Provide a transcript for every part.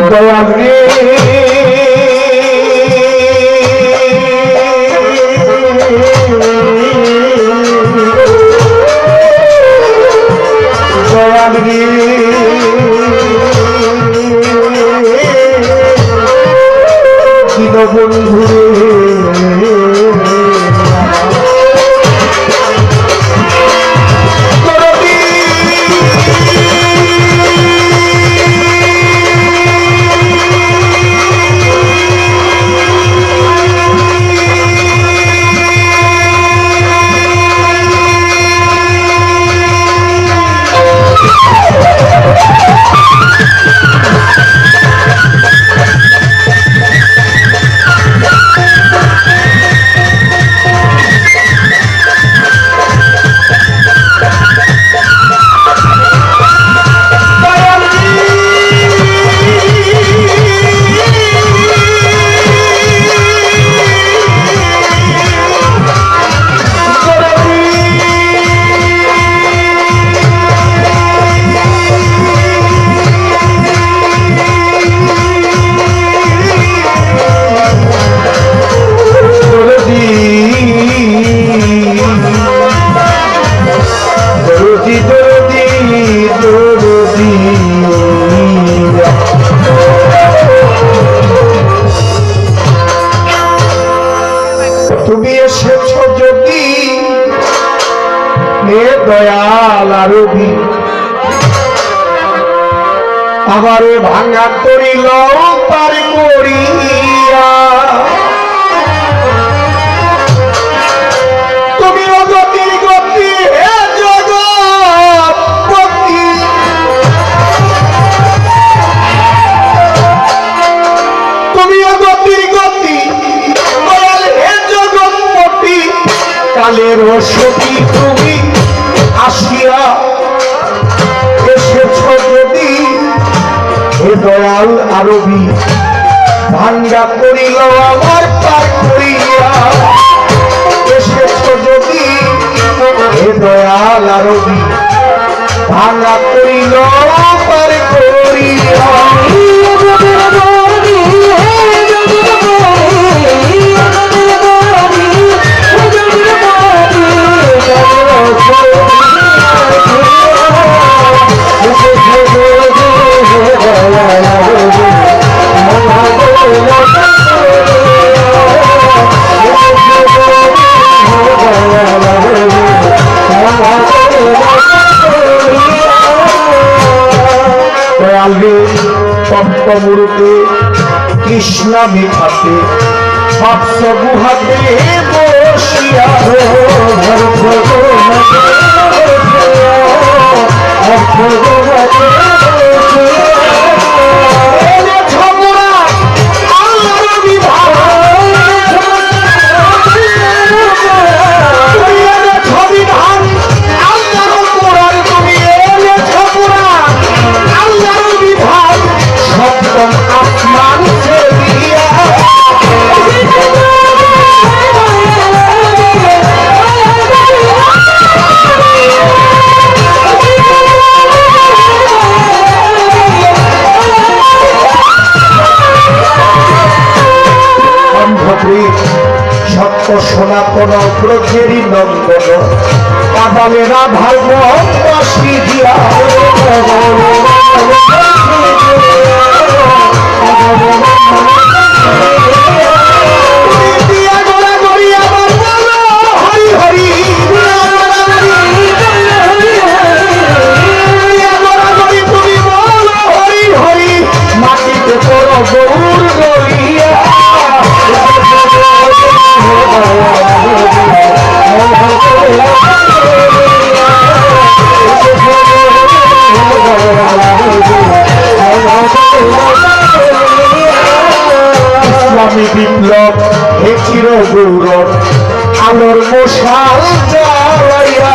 দয়াল রে দয়াল রে দীনবন্ধু রে তুমি এসেছ যদি হে দয়াল আরবি আমারে ভাঙা করিল তার করিয়া তুমি অগতির গতি হে জগৎপতি তুমি অগতির গতি দয়াল হে জগৎপতি কালের সতী তুমি আসিয়া এসেছ যদি হে দয়াল আরবি ভাঙ্গা করিল আমার পার করিয়া এসেছ যদি হে দয়াল আরবি ভাঙ্গা করিল পার করিয়া সপ্তমূর্তে কৃষ্ণ বিখাতে সপ্ত গুহাতে বসিয়া সত্য সনাতন ব্রজেরই নন্দন কাবালেরা ভালবাসি দিয়া মাটিতে করো গৌর গড়িয়া ইসলামী বিপ্লব হে চির গৌরব আলোর মশাল জ্বালাইয়া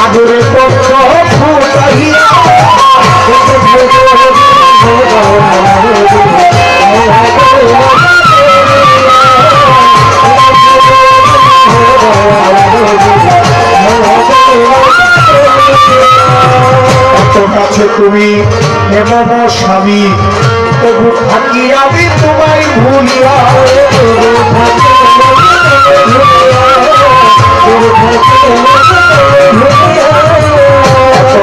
সাগরে পক্ষ ফুটাইয়া হচ্ছে তুমি এমন স্বামী তবু থাকি আমি তোমায় ভুলিয়া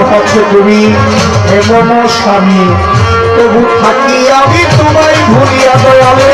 হচ্ছে তুমি এমন স্বামী তবু থাকি আমি তোমায় ভুলিয়া দয়ালে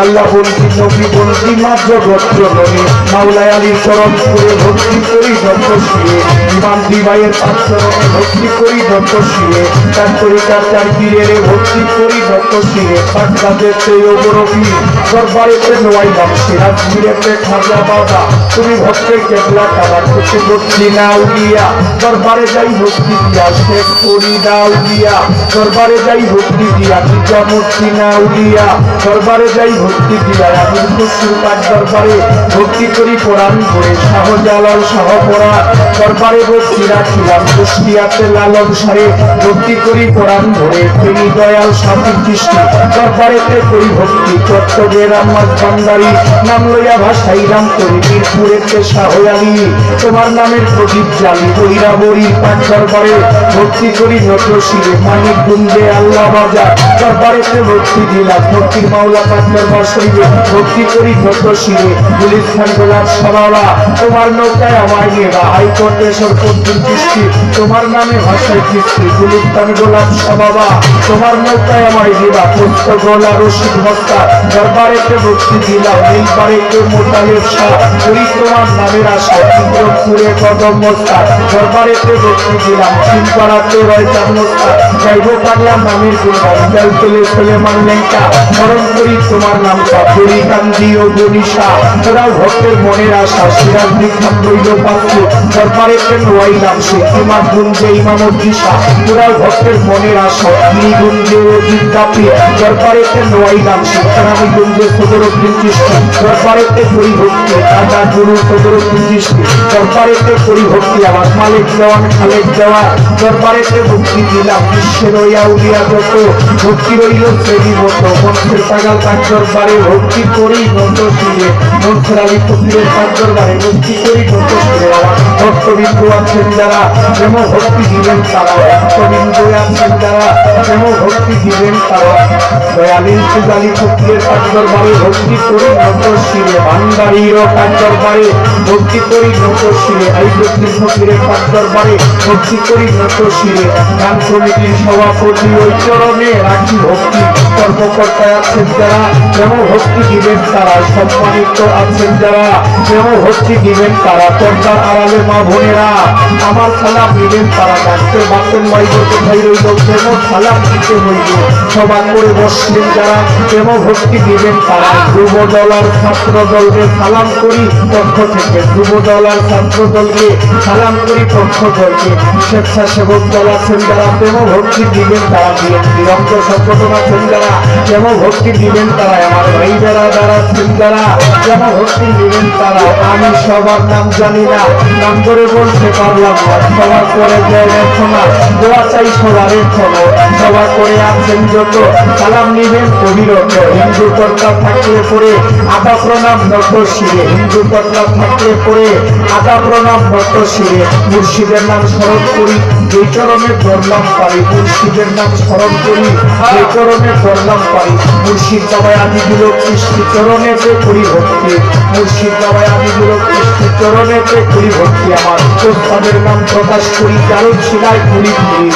আল্লাহ বলছি নবী বলছি মাত্র গোত্র নবী মাওলায় আলীর চরণ করে ভক্তি করি যত শিয়ে ইমাম দিবাইয়ের পাঁচরণে ভক্তি করি যত শিয়ে তার তরিকার চার পীরের ভক্তি করি যত শিয়ে পাটকাদের সেই অবরবী দরবারেতে নোয়াই নাম সিরাজ পীরেতে খাজা বাবা তুমি ভক্তের কেবলা কাবার করতে ভক্তি না উলিয়া দরবারে যাই ভক্তি দিয়া শেখ করি না উলিয়া দরবারে যাই ভক্তি দিয়া নিজামুদ্দিন না উলিয়া দরবারে যাই ভক্তি দিয়া আমির খুশরু পাক দরবারে ভক্তি করি কোরআন পড়ে শাহজালাল শাহ পড়া দরবারে ভক্তি রাখিলাম কুষ্টিয়াতে লালন সারে ভক্তি করি কোরআন ধরে তিনি দয়াল সাথীর দৃষ্টি দরবারেতে করি ভক্তি চট্টগ্রামের আমার বান্দারি নাম লইয়া ভাসাইলাম করি মিরপুরেতে শাহ আলী তোমার নামের প্রদীপ জ্বালি বৈরাবরী পাক দরবারে ভক্তি করি নত শিরে মানিক গুন্দে আল্লাহ বাজার দরবারেতে ভক্তি দিলাম ভক্তির মাওলা পাক দরবার শরীফে ভক্তি করি নত শিরে পুলিশ খান গোলাপ সবালা তোমার নৌকায় আমায় নেবা হাইকোর্টে সরপন্থীর দৃষ্টি তোমার নামে ভাষায় কৃষ্টি পুলিশ খান গোলাপ সবাবা তোমার নৌকায় আমায় নেবা পুস্ত গোলা রশিদ মস্তা দরবারেতে ভক্তি দিলাম নীলবাড়িতে মোতালেব শাহ করি তোমার নামের আশা ইন্দ্রপুরে কদম মস্তা দরবারেতে ভক্তি দিলাম চিনপাড়াতে রয়চান মস্তা যাইব পাগলা নামের গুণগান জল তুলে ফেলে মানলেঙ্কা স্মরণ করি তোমার নামটা পুরী কান্দি ও গনিশা তোরাও ভক্তের মনের আশা সিরাজ বিখ্যাত রইল পাত্র দরবারেতে নোয়াইলাম সে ইমাম গুঞ্জে ইমামুদ্দিশা তোরাও ভক্তের মনের আশা গিরি গুঞ্জে ও বিদ্যাপী দরবারেতে নোয়াইলাম সে আমি গুঞ্জে সদরুদ্দিন চিশতি দরবারেতে করি ভক্তি দাদা গুরু সদরুদ্দিন চিশতি দরবারেতে করি ভক্তি আমার মালিক দেওয়ান খালেক দেওয়া দরবারেতে ভক্তি দিলাম বিশ্বের আউলিয়া যত ভক্তি রইল শ্রেণী মতো মন্ত্রের পাগাল তার দরবারে ভক্তি করি নত শিরে মন্ত্রের আলী ফকিরের তার দরবারে ভক্তি করি নত শিরে আমার ভক্তবিন্দু আছেন যারা যেমন ভক্তি দিবেন তারা ভক্তবিন্দু আছেন যারা যেমন ভক্তি দিবেন তারা দয়ালীন সুজালী ফকিরের তার দরবারে ভক্তি করি নত শিরে ভান্ডারীর তার দরবারে ভক্তি করি নত শিরে আইবুদ্দিন ফকিরের তার দরবারে ভক্তি করি নত শিরে গান কমিটির সভাপতি ওই চরণে রাখি ভক্তি কর্মকর্তায় আছেন যারা যেমন ভক্তি দিবেন তারা সম্মানিত আছেন যারা যেমন ভক্তি দিবেন তারা পর্দার আড়ালে মা বোনেরা আমার সালাম দিবেন তারা ডাক্তার বাপের মাইব কোথায় রইল যেমন সালাম দিতে হইল সভা করে বসলেন যারা যেমন ভক্তি দিবেন তারা ধ্রুব দলার ছাত্র দলকে সালাম করি পক্ষ থেকে ধ্রুব দলার ছাত্র দলকে সালাম করি পক্ষ দলকে স্বেচ্ছাসেবক দল আছেন যারা যেমন ভক্তি দিবেন তারা বিএনপি রক্ত সংগঠন আছেন যারা যেমন ভক্তি দিবেন তারা আমার ভাই বেড়াদার আছেন যারা যেমন ভক্তি দিবেন তারা আমি সবার নাম জানি না নাম করে বলতে পারলাম না সবার করে দেয় না দোয়া চাই সবার এখনো সবার করে আছেন যত সালাম নিবেন অবিরত হিন্দু কর্তা থাকলে পরে আদা প্রণাম নত শিরে হিন্দু কর্তা থাকলে পরে আদা প্রণাম নত শিরে মুর্শিদের নাম স্মরণ করি যে চরণে ধরলাম পারি মুর্শিদের নাম স্মরণ করি যে চরণে ধরলাম পারি মুর্শিদ বাবায় আদিগুলো কৃষ্টি চরণেতে করি ভক্তি মুর্শিদ বাবায় আদিগুলো কৃষ্টি চরণেতে করি ভক্তি আমার প্রস্তাবের নাম প্রকাশ করি কারণ শিলায় করি করি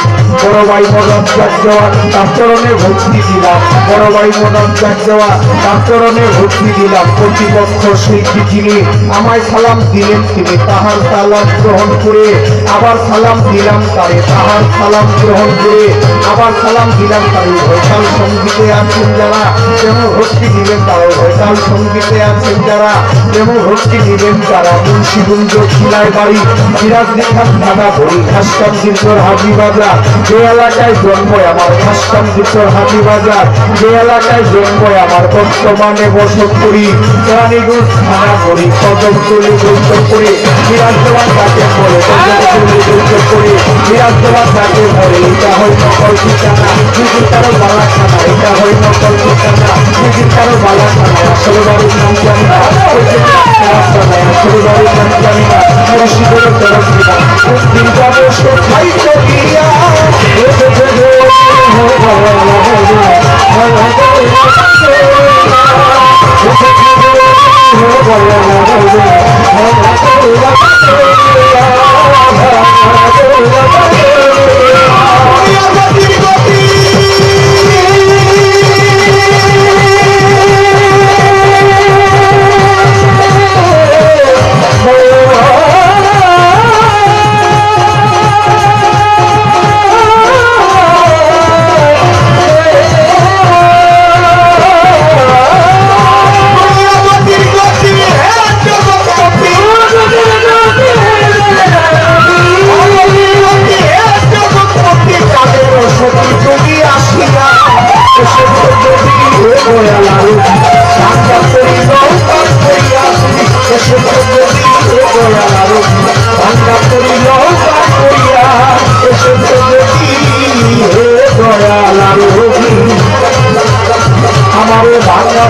বড় ভাই মদন দেওয়া তার চরণে ভক্তি দিলাম বড় ভাই মদন দেওয়া তার চরণে ভক্তি দিলাম প্রতিপক্ষ শিল্পী যিনি আমায় সালাম দিলেন তিনি তাহার সালাম গ্রহণ করে আবার সালাম দিলাম তারে তাহার সালাম গ্রহণ করে আবার সালাম দিলাম তারে ভৈতাল সঙ্গীতে আছেন যারা যেমন ভক্তি দিলেন তারা ভৈতাল সঙ্গীতে আছেন যারা যেমন ভক্তি দিলেন তারা মুন্সিগঞ্জ খিলায় বাড়ি সিরাজ নিখাত থানা ভরি খাসকাম দিনচর হাজি বাজার যে এলাকায় জন্ম আমার খাসকাম দিনচর হাজি বাজার যে এলাকায় জন্ম আমার বর্তমানে বসত করি কেরানীগঞ্জ থানা ভরি কদমতলী বৈঠক করে সিরাজ দেওয়ান তাকে বলে কদমতলী বৈঠক করে সিরাজ দেওয়ান তাকে বলে এটা হয় নকল ঠিকানা দিদির কারো বালা খানা এটা হয় নকল ঠিকানা দিদির কারো বালা খানা আসলে বাড়ির নাম জানি না আসলে বাড়ির নাম জানি না মুর্শিদের তরফ দিলাম দিন যাবে সে খাইতে গিয়া আমার ভাঙা